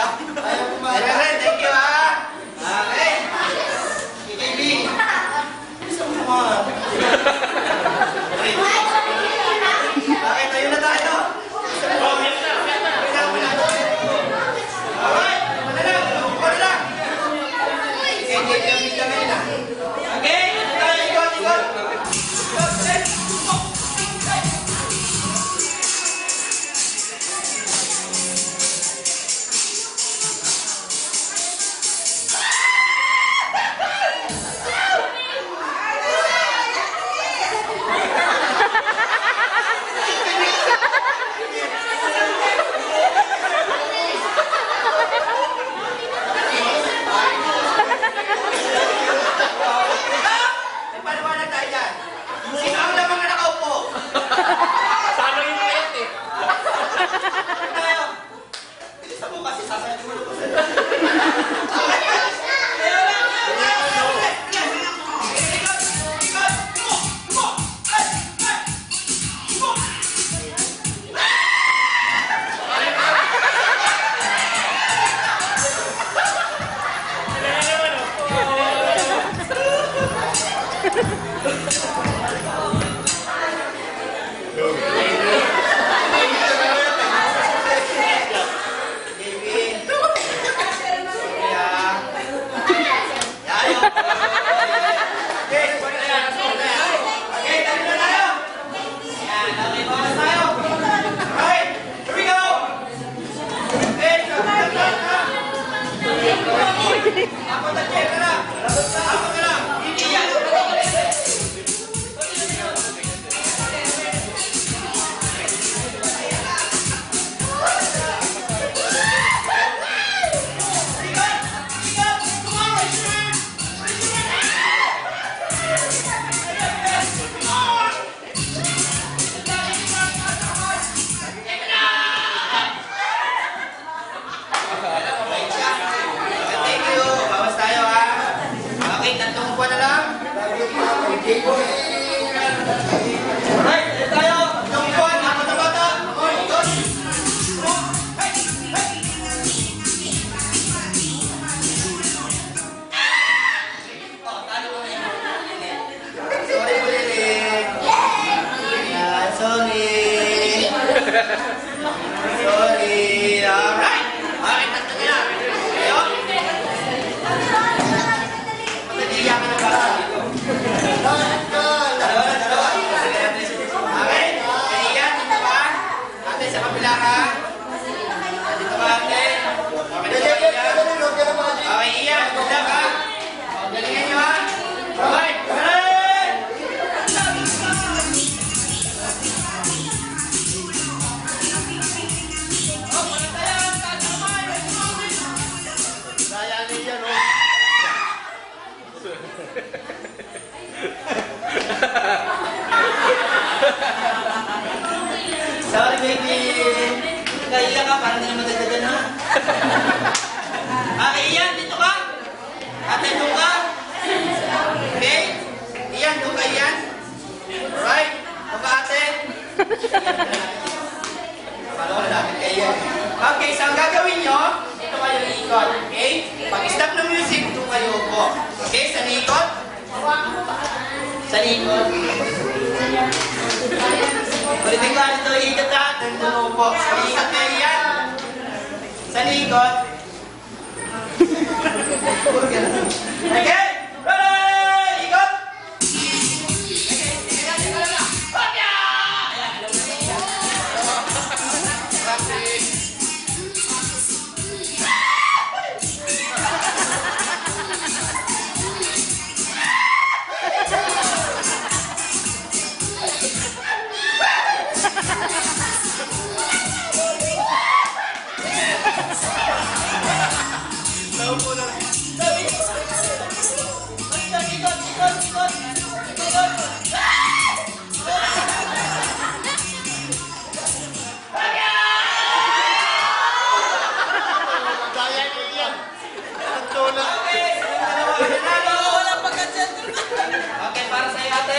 Ayaw kumaya. Thank you, ha? Okay. Baby. Gusto mo naman. Okay, tayo na tayo. Sorry. Alright. Alright, tatlo na. Ayo. Mataliya ka na ba? Dalawa. Okay. Iyan, dito ba? Ate, sa kabila ka. Dito ba, ate? Okay, Iyan, kabila ka. Galingan nyo, ha? Alright. Sorry, baby. Kaya ka, parang hindi magdadagan, ha? Iyan, dito ka. Ate, dito ka. Okay? Iyan, dito ka, Iyan. Alright. Dito ka, ate. Paano ko lalapit ka, Iyan? Okay, so ang gagawin nyo, ito kayo iikot. Okay? Pag-stop ng music, ito kayo upo. Okay, sa likod. Sa likod. Ulitin ko dito, ikot na. Nandun upo. Sa likod na yan. Sa likod. Okay? Ready! Ikot! Okay, para sa'yo, ate.